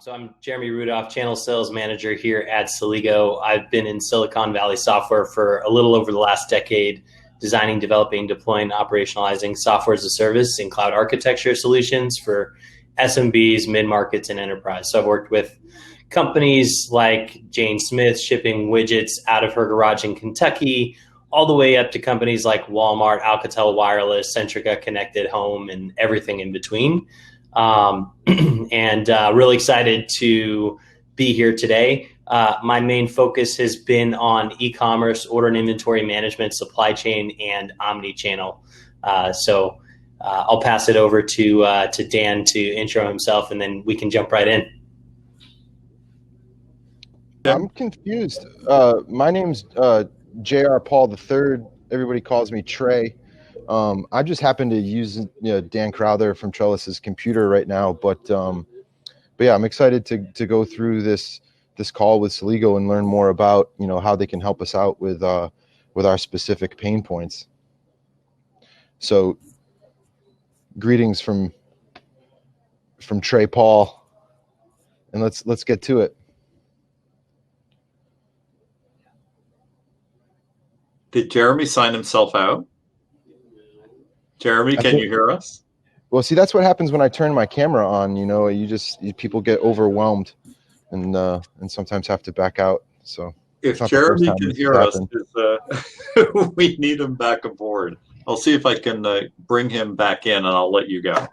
So I'm Jeremy Rudolph, Channel Sales Manager here at Celigo. I've been in Silicon Valley software for a little over the last decade, designing, developing, deploying, operationalizing software as a service and cloud architecture solutions for SMBs, mid-markets, and enterprise. So I've worked with companies like Jane Smith shipping widgets out of her garage in Kentucky, all the way up to companies like Walmart, Alcatel Wireless, Centrica Connected Home, and everything in between. And really excited to be here today. My main focus has been on e-commerce, order and inventory management, supply chain, and omni-channel. So I'll pass it over to Dan to intro himself, and then we can jump right in. I'm confused. My name's J.R. Paul III. Everybody calls me Trey. I just happen to use Dan Crowther from Trellis's computer right now, but yeah, I'm excited to go through this call with Celigo and learn more about how they can help us out with our specific pain points. So, greetings from Trey Paul, and let's get to it. Did Jeremy sign himself out? Jeremy, can you hear us? Well, see, that's what happens when I turn my camera on. People get overwhelmed and sometimes have to back out. So if Jeremy can hear us, we need him back aboard. I'll see if I can bring him back in, and I'll let you go.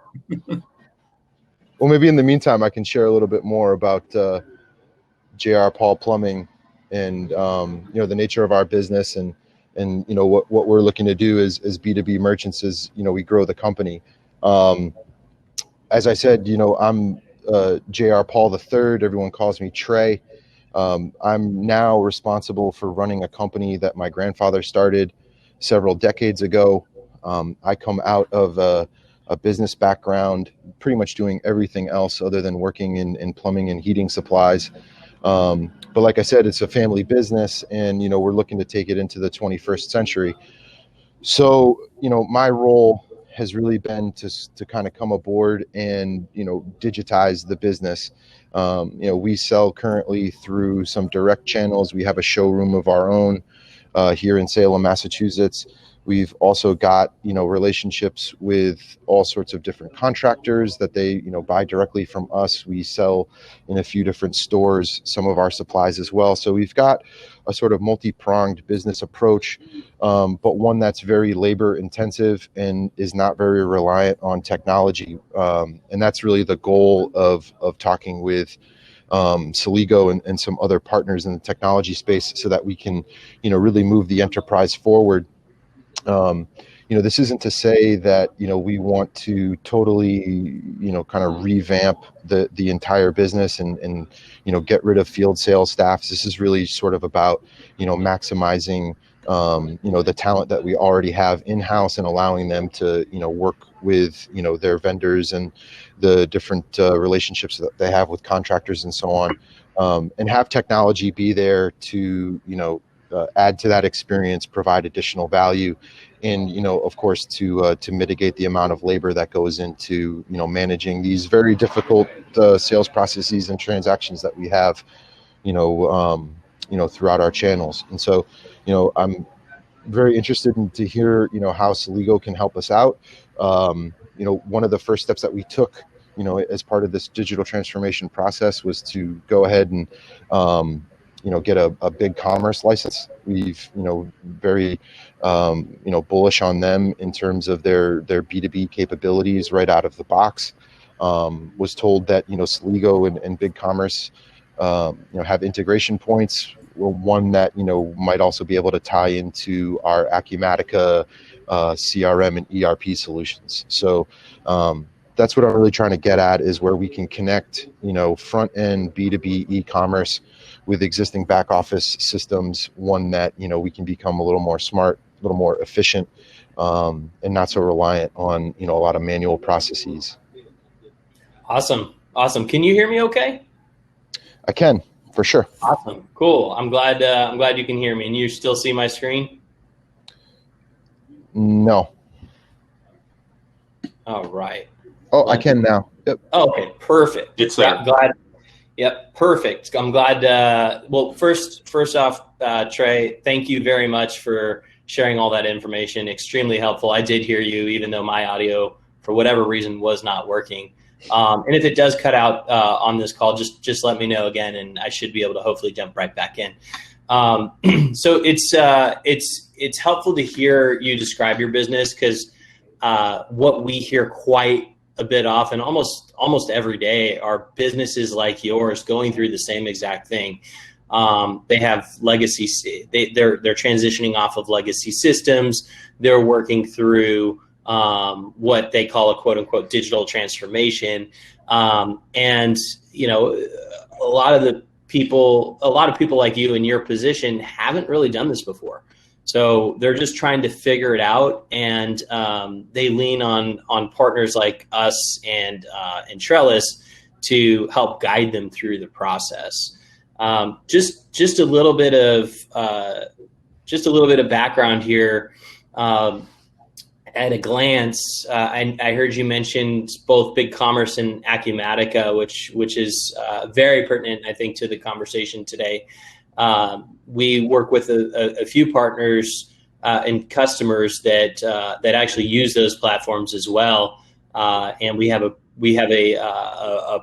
Well, maybe in the meantime, I can share a little bit more about J.R. Paul Plumbing and the nature of our business and what we're looking to do as B2B merchants as we grow the company. As I said, I'm J.R. Paul III. Everyone calls me Trey. I'm now responsible for running a company that my grandfather started several decades ago. I come out of a business background, pretty much doing everything else other than working in plumbing and heating supplies. But like I said, it's a family business, and we're looking to take it into the 21st century. So my role has really been to kind of come aboard and digitize the business. We sell currently through some direct channels. We have a showroom of our own here in Salem, Massachusetts. We've also got, relationships with all sorts of different contractors that they, buy directly from us. We sell in a few different stores some of our supplies as well. So we've got a sort of multi-pronged business approach, but one that's very labor intensive and is not very reliant on technology. And that's really the goal of talking with Celigo and some other partners in the technology space so that we can, really move the enterprise forward. This isn't to say that, we want to totally, kind of revamp the entire business and get rid of field sales staffs. This is really sort of about, maximizing, the talent that we already have in-house and allowing them to, work with, their vendors and the different relationships that they have with contractors and so on, and have technology be there to, add to that experience, provide additional value, and of course to mitigate the amount of labor that goes into managing these very difficult sales processes and transactions that we have throughout our channels. And so I'm very interested to hear how Celigo can help us out. One of the first steps that we took as part of this digital transformation process was to go ahead and get a BigCommerce license. We've, very, bullish on them in terms of their B2B capabilities right out of the box. Was told that, Celigo and BigCommerce, have integration points. Well, one that, might also be able to tie into our Acumatica CRM and ERP solutions. So that's what I'm really trying to get at, is where we can connect, front end B2B e-commerce with existing back office systems, one that, we can become a little more smart, a little more efficient, and not so reliant on, a lot of manual processes. Awesome. Can you hear me okay? I can, for sure. Awesome. Cool. I'm glad you can hear me. And you still see my screen? No. All right. Oh, I can now. Yep. Okay, perfect. It's there. Yep, perfect. I'm glad. Well, first off, Trey, thank you very much for sharing all that information. Extremely helpful. I did hear you, even though my audio, for whatever reason, was not working. And if it does cut out on this call, just let me know again, and I should be able to hopefully jump right back in. So it's helpful to hear you describe your business, because what we hear quite a bit often, almost every day, are businesses like yours going through the same exact thing. They have legacy. They're transitioning off of legacy systems. They're working through what they call a quote unquote digital transformation. And a lot of people like you in your position haven't really done this before. So they're just trying to figure it out, and they lean on partners like us and Trellis to help guide them through the process. Just a little bit of background here. At a glance, I heard you mention both BigCommerce and Acumatica, which is very pertinent, I think, to the conversation today. We work with a few partners and customers that actually use those platforms as well, and we have a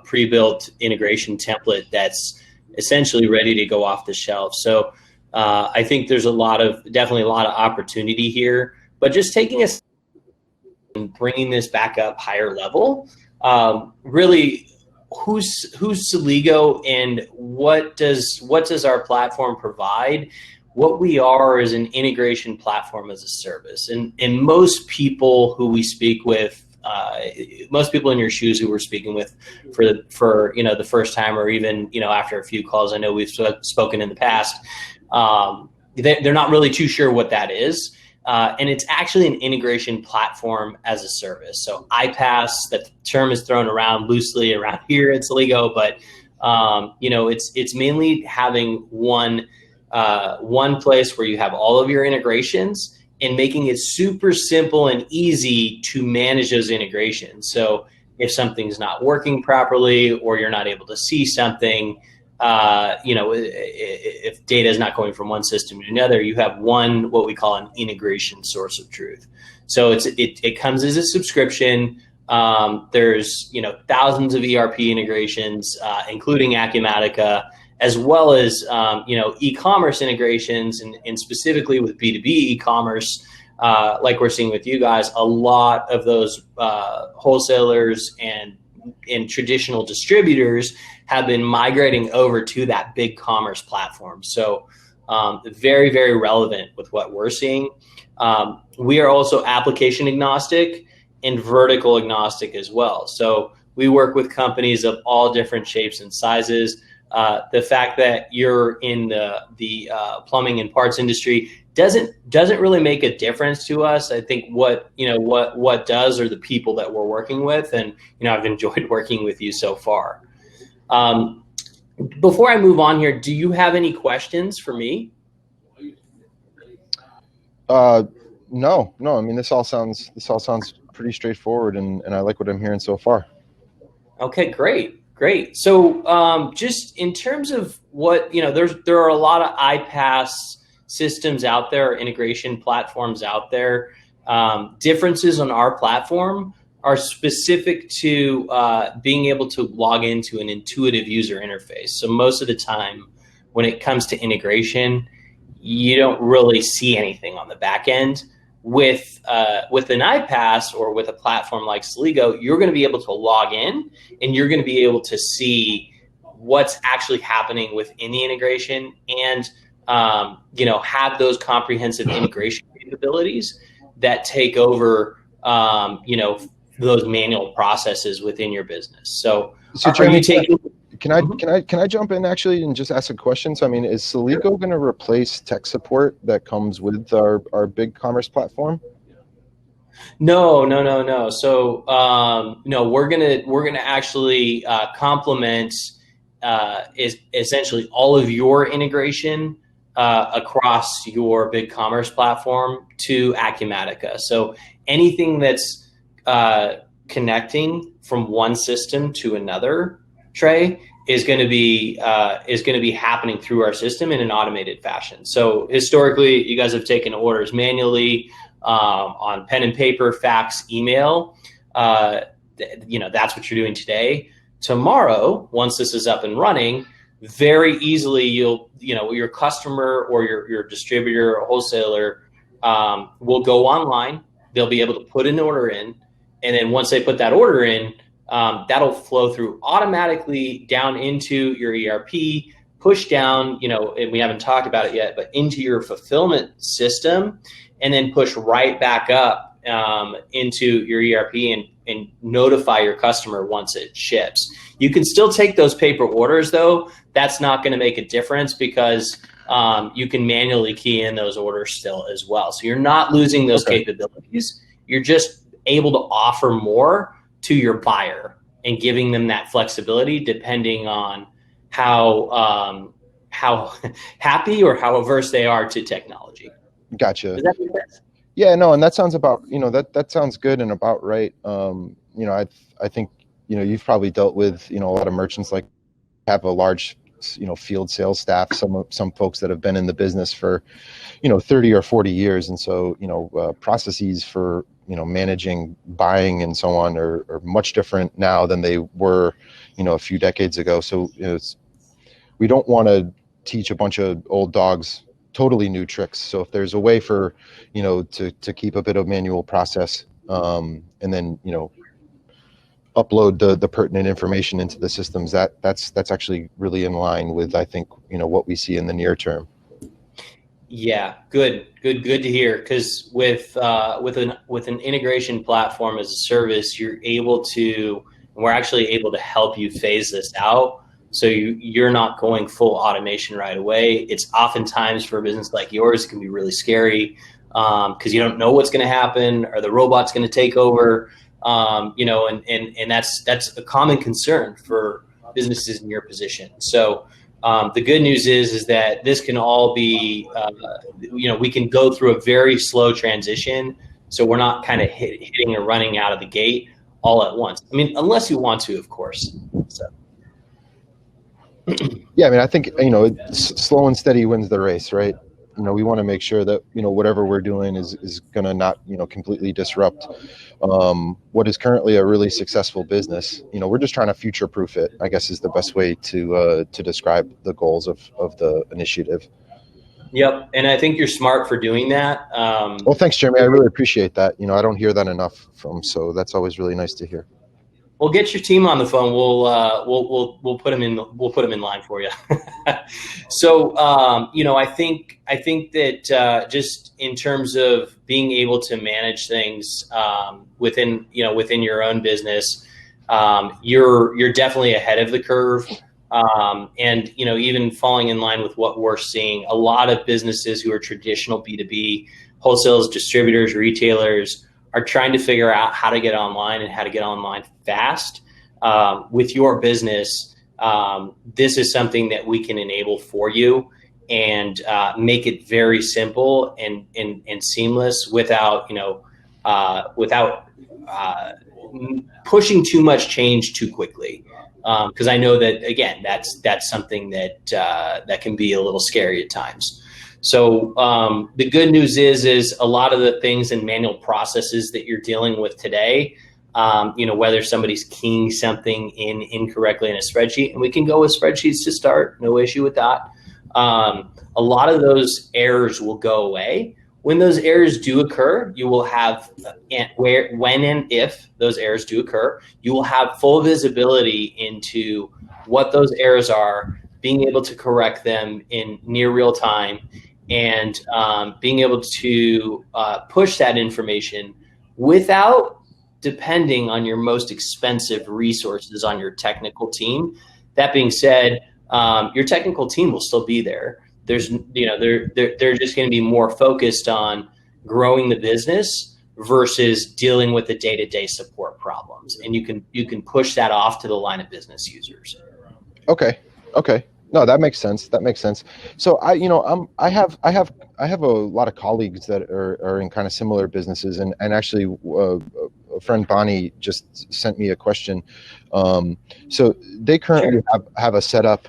pre-built integration template that's essentially ready to go off the shelf. So I think there's definitely a lot of opportunity here. But just taking us and bringing this back up higher level, really. Who's Celigo, and what does our platform provide? What we are is an integration platform as a service, and most people who we speak with, most people in your shoes who we're speaking with for the first time, or even after a few calls, I know we've spoken in the past, they're not really too sure what that is. And it's actually an integration platform as a service. So iPaaS, that term is thrown around loosely around here at Celigo, but it's mainly having one place where you have all of your integrations and making it super simple and easy to manage those integrations. So if something's not working properly, or you're not able to see something, if data is not going from one system to another, you have what we call an integration source of truth. So it comes as a subscription. There's thousands of ERP integrations, including Acumatica, as well as e-commerce integrations, and specifically with B2B e-commerce, like we're seeing with you guys. A lot of those wholesalers and traditional distributors have been migrating over to that BigCommerce platform. So very, very relevant with what we're seeing. We are also application agnostic and vertical agnostic as well. So we work with companies of all different shapes and sizes. The fact that you're in the plumbing and parts industry doesn't really make a difference to us. I think what does are the people that we're working with, and I've enjoyed working with you so far. Before I move on here, do you have any questions for me? No. I mean, this all sounds pretty straightforward, and I like what I'm hearing so far. Okay, great. So just in terms of what, there are a lot of iPaaS systems out there, integration platforms out there. Differences on our platform are specific to being able to log into an intuitive user interface. So most of the time when it comes to integration, you don't really see anything on the back end. With an iPaaS or with a platform like Celigo, you're going to be able to log in, and you're going to be able to see what's actually happening within the integration, and have those comprehensive integration capabilities that take over those manual processes within your business. So Jeremy, can I jump in actually and just ask a question? So I mean, is Celigo going to replace tech support that comes with our BigCommerce platform? No. So we're gonna actually complement is essentially all of your integration across your BigCommerce platform to Acumatica. So anything that's connecting from one system to another, Trey, is going to be happening through our system in an automated fashion. So historically, you guys have taken orders manually on pen and paper, fax, email. That's what you're doing today. Tomorrow, once this is up and running, very easily your customer or your distributor or wholesaler will go online. They'll be able to put an order in, and then once they put that order in, that'll flow through automatically down into your ERP, push down, and we haven't talked about it yet, but into your fulfillment system, and then push right back up into your ERP and notify your customer once it ships. You can still take those paper orders, though. That's not going to make a difference because you can manually key in those orders still as well. So you're not losing those capabilities. You're just able to offer more to your buyer and giving them that flexibility depending on how happy or how averse they are to technology. Gotcha. Does that make sense? Yeah, no, and that sounds about, that sounds good and about right. I think, you've probably dealt with, a lot of merchants like have a large, field sales staff, some folks that have been in the business for, 30 or 40 years. And so, processes for, managing buying and so on are much different now than they were, a few decades ago. So we don't want to teach a bunch of old dogs totally new tricks. So if there's a way for, to keep a bit of manual process, and then, upload the pertinent information into the systems, that's actually really in line with, I think, what we see in the near term. Yeah, good to hear. Because with an integration platform as a service, we're actually able to help you phase this out. So you're not going full automation right away. It's oftentimes for a business like yours, it can be really scary because you don't know what's going to happen. Are the robots going to take over? And that's a common concern for businesses in your position. So the good news is that this can all be, we can go through a very slow transition. So we're not kind of hitting and running out of the gate all at once. I mean, unless you want to, of course. So. Yeah, I mean, I think, slow and steady wins the race, right? We want to make sure that, whatever we're doing is going to not, completely disrupt what is currently a really successful business. We're just trying to future-proof it, I guess is the best way to describe the goals of the initiative. Yep, and I think you're smart for doing that. Well, thanks, Jeremy. I really appreciate that. I don't hear that enough so that's always really nice to hear. We'll get your team on the phone. We'll put them in. We'll put them in line for you. So I think that just in terms of being able to manage things within your own business, you're definitely ahead of the curve. And even falling in line with what we're seeing, a lot of businesses who are traditional B2B, wholesalers, distributors, retailers, are trying to figure out how to get online and how to get online fast. With your business, this is something that we can enable for you and make it very simple and seamless without pushing too much change too quickly. Because I know that, again, that's something that can be a little scary at times. So the good news is a lot of the things and manual processes that you're dealing with today, whether somebody's keying something in incorrectly in a spreadsheet, and we can go with spreadsheets to start, no issue with that. A lot of those errors will go away. When those errors do occur, you will have, when and if those errors do occur, you will have full visibility into what those errors are, being able to correct them in near real time, and being able to push that information without depending on your most expensive resources on your technical team. That being said, your technical team will still be there. They're just going to be more focused on growing the business versus dealing with the day-to-day support problems, and you can push that off to the line of business users. Okay. No, that makes sense. So I have a lot of colleagues that are in kind of similar businesses, and actually a friend Bonnie just sent me a question. So they currently have a setup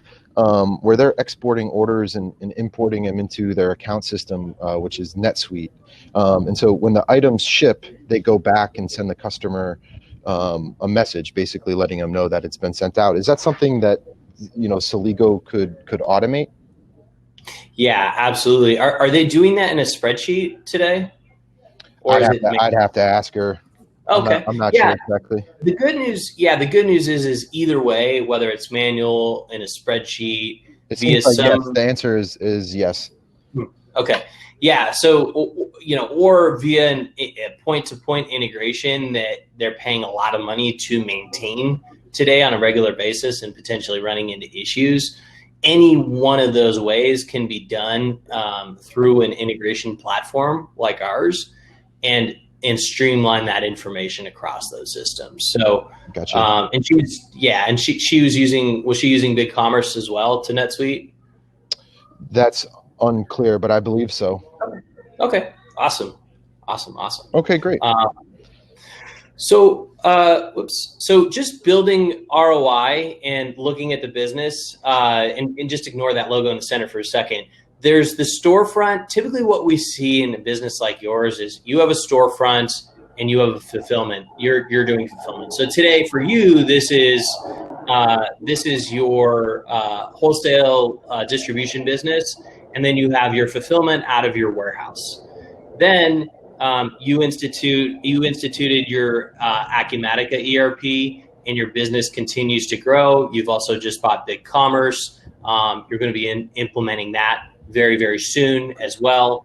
where they're exporting orders and importing them into their account system, which is NetSuite. And so when the items ship, they go back and send the customer a message, basically letting them know that it's been sent out. Is that something that Celigo could automate? Yeah, absolutely. Are they doing that in a spreadsheet today? Or I'd have to ask her. Okay. I'm not sure exactly. The good news is either way, whether it's manual in a spreadsheet, it seems like yes. The answer is yes. Okay. Yeah. So, or via a point-to-point integration that they're paying a lot of money to maintain today on a regular basis and potentially running into issues. Any one of those ways can be done through an integration platform like ours, and streamline that information across those systems. So, gotcha. And she was using BigCommerce as well to NetSuite? That's unclear, but I believe so. Okay. Awesome. Okay, great. So just building ROI and looking at the business, and just ignore that logo in the center for a second. There's the storefront. Typically what we see in a business like yours is you have a storefront and you have a fulfillment. You're doing fulfillment. So today for you, this is your wholesale distribution business, and then you have your fulfillment out of your warehouse. Then you instituted your Acumatica ERP, and your business continues to grow. You've also just bought BigCommerce. You're going to be implementing that very, very soon as well.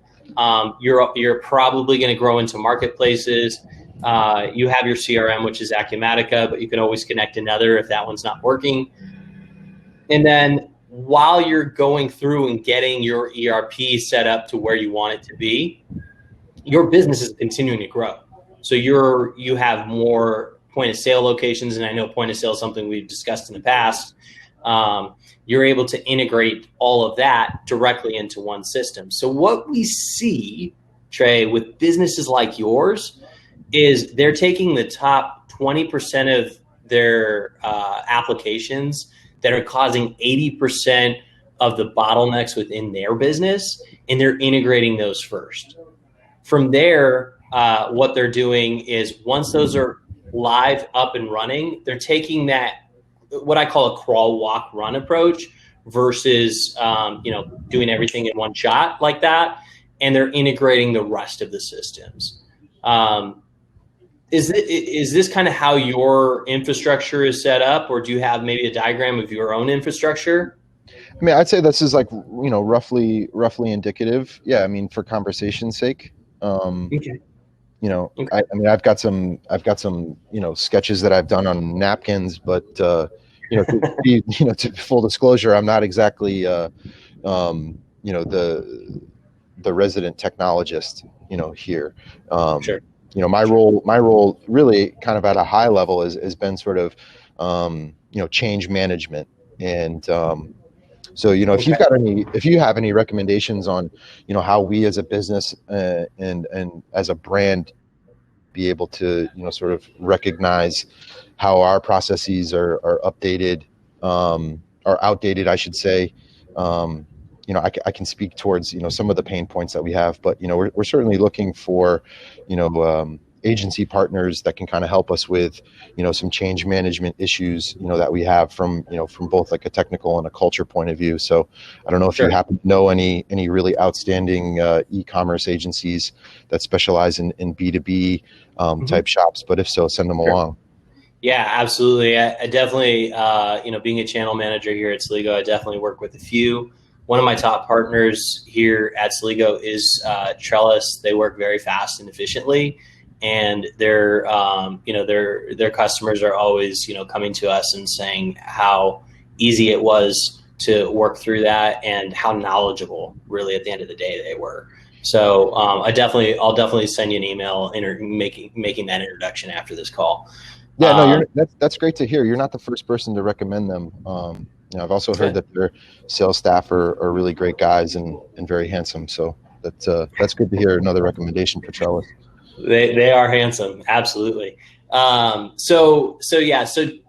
You're probably going to grow into marketplaces. You have your CRM, which is Acumatica, but you can always connect another if that one's not working. And then while you're going through and getting your ERP set up to where you want it to be, your business is continuing to grow. So you have more point of sale locations, and I know point of sale is something we've discussed in the past. You're able to integrate all of that directly into one system. So what we see, Trey, with businesses like yours is they're taking the top 20% of their applications that are causing 80% of the bottlenecks within their business, and they're integrating those first. From there, what they're doing is once those are live, up and running, they're taking that, what I call a crawl, walk, run approach versus, doing everything in one shot like that. And they're integrating the rest of the systems. Is this kind of how your infrastructure is set up, or do you have maybe a diagram of your own infrastructure? I mean, I'd say this is like, roughly indicative. Yeah. I mean, for conversation's sake. Okay. Okay. I mean, I've got some, sketches that I've done on napkins, but, to full disclosure, I'm not exactly, the resident technologist, here. Sure. My role really kind of at a high level has been sort of, change management. And, so, if you have any recommendations on, how we as a business and as a brand be able to, sort of recognize how our processes are updated, or outdated, I should say. I can speak towards, some of the pain points that we have, but, we're certainly looking for, agency partners that can kind of help us with, some change management issues, that we have from both like a technical and a culture point of view. So I don't know if you happen to know any really outstanding e-commerce agencies that specialize in B2B type shops, but if so, send them along. Yeah, absolutely. I definitely, being a channel manager here at Celigo, I definitely work with a few. One of my top partners here at Celigo is Trellis. They work very fast and efficiently, and their customers are always, coming to us and saying how easy it was to work through that and how knowledgeable really at the end of the day they were. So I'll definitely send you an email making that introduction after this call. Yeah, no, that's great to hear. You're not the first person to recommend them. I've also heard that their sales staff are really great guys and very handsome. So that's good to hear. Another recommendation for Trellis. They are handsome, absolutely. So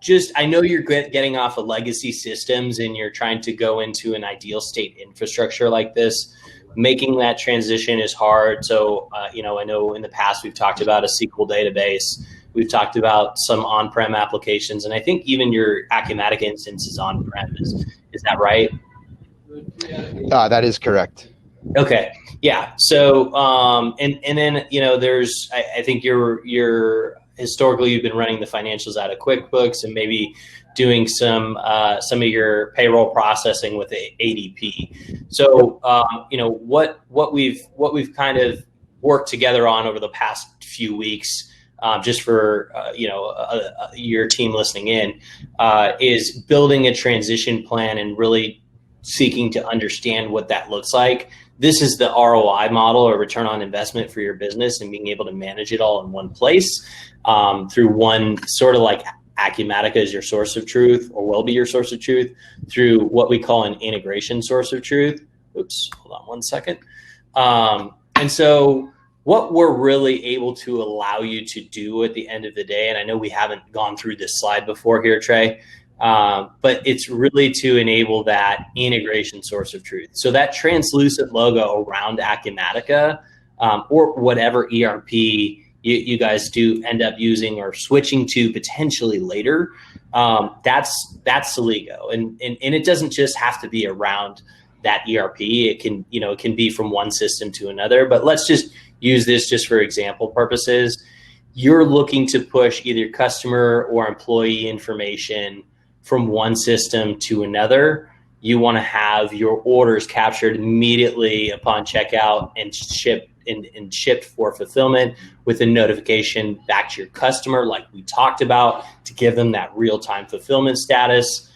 just, I know you're getting off of legacy systems and you're trying to go into an ideal state infrastructure like this. Making that transition is hard. So, I know in the past we've talked about a SQL database. We've talked about some on-prem applications, and I think even your Acumatica instance is on-prem. Is that right? That is correct. Okay. Yeah. So, and then, there's, I think you're historically you've been running the financials out of QuickBooks and maybe doing some of your payroll processing with ADP. So, what we've kind of worked together on over the past few weeks, just for your team listening in, is building a transition plan and really seeking to understand what that looks like. This is the ROI model, or return on investment, for your business, and being able to manage it all in one place through one sort of like Acumatica is your source of truth, or will be your source of truth, through what we call an integration source of truth. Oops, hold on one second. And so what we're really able to allow you to do at the end of the day, and I know we haven't gone through this slide before here, Trey, but it's really to enable that integration source of truth. So that translucent logo around Acumatica, or whatever ERP you guys do end up using or switching to potentially later, that's Celigo. And it doesn't just have to be around that ERP. It can be from one system to another, but let's just use this just for example purposes. You're looking to push either customer or employee information from one system to another. You want to have your orders captured immediately upon checkout and shipped for fulfillment with a notification back to your customer, like we talked about, to give them that real-time fulfillment status.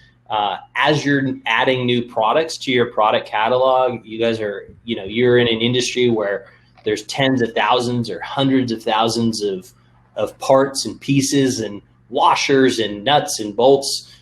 As you're adding new products to your product catalog, you guys are, you're in an industry where there's tens of thousands or hundreds of thousands of parts and pieces and washers and nuts and bolts.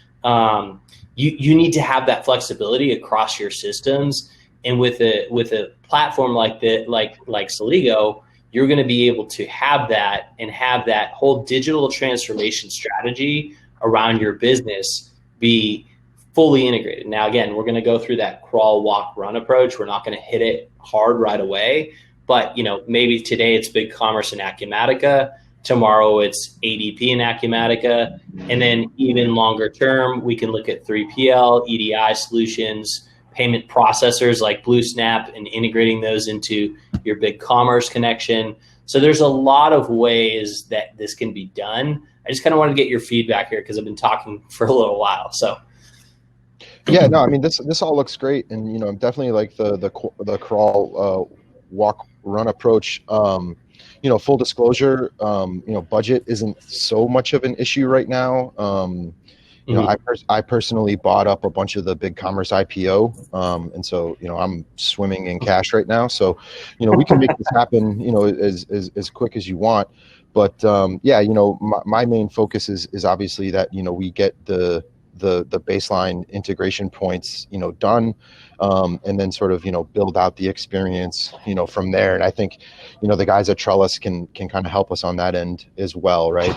You need to have that flexibility across your systems, and with a platform like Celigo, you're going to be able to have that and have that whole digital transformation strategy around your business be fully integrated. Now, again, we're going to go through that crawl, walk, run approach. We're not going to hit it hard right away, but maybe today it's BigCommerce and Acumatica. Tomorrow it's ADP and Acumatica. And then even longer term, we can look at 3PL, EDI solutions, payment processors like BlueSnap, and integrating those into your BigCommerce connection. So there's a lot of ways that this can be done. I just kind of wanted to get your feedback here because I've been talking for a little while. So yeah, no, I mean, this all looks great, and I'm definitely like the crawl, walk, run approach. Full disclosure, budget isn't so much of an issue right now. I personally bought up a bunch of the BigCommerce IPO, and so I'm swimming in cash right now. So we can make this happen as quick as you want. But my main focus is obviously that we get the baseline integration points done, and then sort of build out the experience from there. And I think the guys at Trellis can kind of help us on that end as well, right?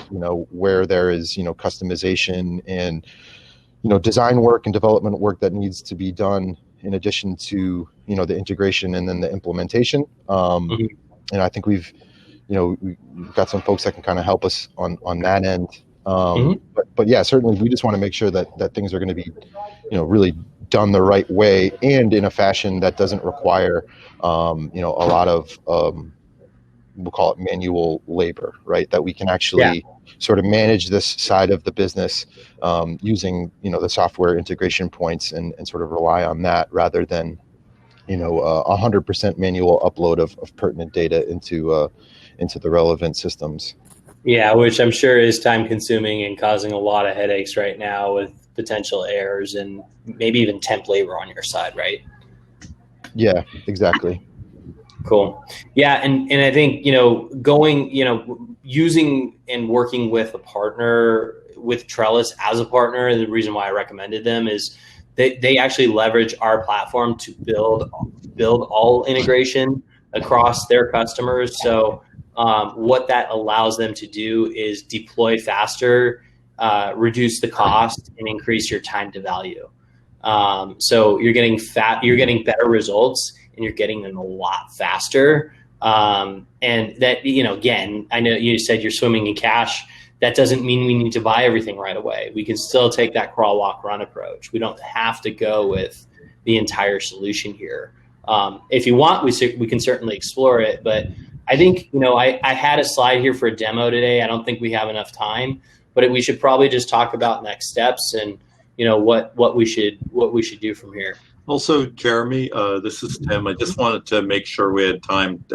Where there is customization and design work and development work that needs to be done in addition to the integration and then the implementation. And I think we've got some folks that can kind of help us on that end. But yeah, certainly we just want to make sure that things are going to be, really done the right way and in a fashion that doesn't require, a lot of, we'll call it manual labor, right? That we can actually sort of manage this side of the business using, the software integration points and sort of rely on that rather than, 100% manual upload of pertinent data into the relevant systems. Yeah, which I'm sure is time consuming and causing a lot of headaches right now with potential errors and maybe even temp labor on your side, right? Yeah, exactly. Cool. Yeah, and I think, using and working with a partner, with Trellis as a partner, the reason why I recommended them is they actually leverage our platform to build all integration across their customers. So what that allows them to do is deploy faster, reduce the cost, and increase your time to value. So you're getting better results, and you're getting them a lot faster. And that, again, I know you said you're swimming in cash. That doesn't mean we need to buy everything right away. We can still take that crawl, walk, run approach. We don't have to go with the entire solution here. If you want, we can certainly explore it. But I think, I had a slide here for a demo today. I don't think we have enough time, but we should probably just talk about next steps and, what we should do from here. Also, Jeremy, this is Tim. I just wanted to make sure we had time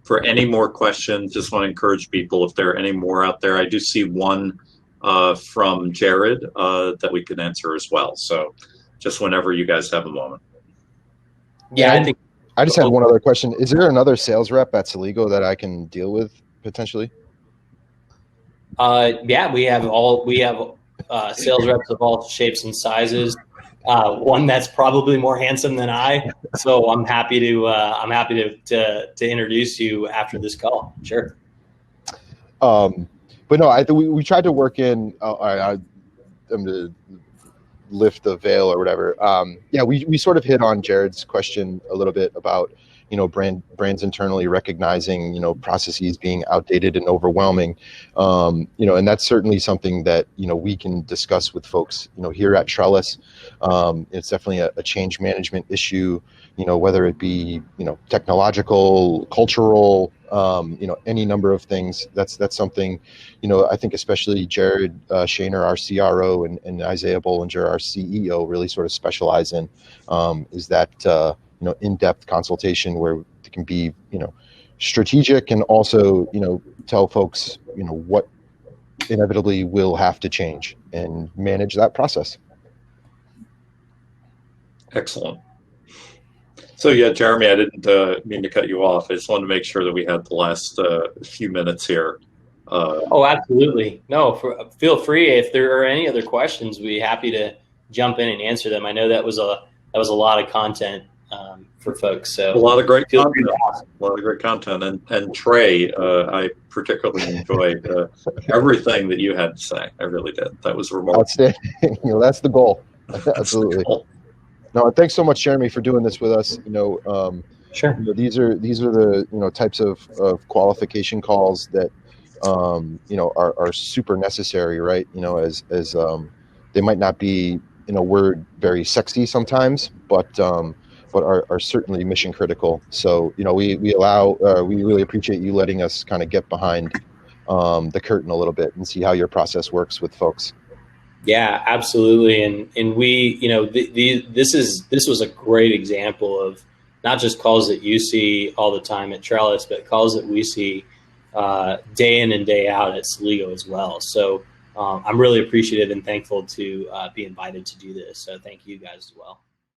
for any more questions. Just want to encourage people, if there are any more out there. I do see one from Jared that we can answer as well. So just whenever you guys have a moment. Yeah, I think. I just had one other question. Is there another sales rep at Celigo that I can deal with potentially? Yeah, we have sales reps of all shapes and sizes. One that's probably more handsome than I, so I'm happy to introduce you after this call. Sure. But no, we tried to work in. I'm gonna lift the veil or whatever. Yeah, we sort of hit on Jared's question a little bit about brands internally recognizing processes being outdated and overwhelming, and that's certainly something that we can discuss with folks here at Trellis. It's definitely a change management issue, whether it be technological, cultural, any number of things. That's something I think especially Jared Shaner, our CRO, and Isaiah Bollinger, our CEO, really sort of specialize in, is that in-depth consultation where it can be, strategic and also, tell folks, what inevitably will have to change and manage that process. Excellent. So yeah, Jeremy, I didn't mean to cut you off. I just wanted to make sure that we had the last few minutes here. Oh, absolutely. No, feel free. If there are any other questions, we'd be happy to jump in and answer them. I know that was a lot of content for folks. So a lot of great content. And Trey, I particularly enjoyed everything that you had to say. I really did. That was remarkable. Outstanding. That's the goal. Absolutely. No, thanks so much, Jeremy, for doing this with us. Sure. These are the types of qualification calls that are super necessary, right? As they might not be word very sexy sometimes, but are certainly mission critical. So we really appreciate you letting us kind of get behind the curtain a little bit and see how your process works with folks. Yeah, absolutely. And we, this was a great example of not just calls that you see all the time at Trellis, but calls that we see day in and day out at Celigo as well. So I'm really appreciative and thankful to be invited to do this. So thank you guys as well.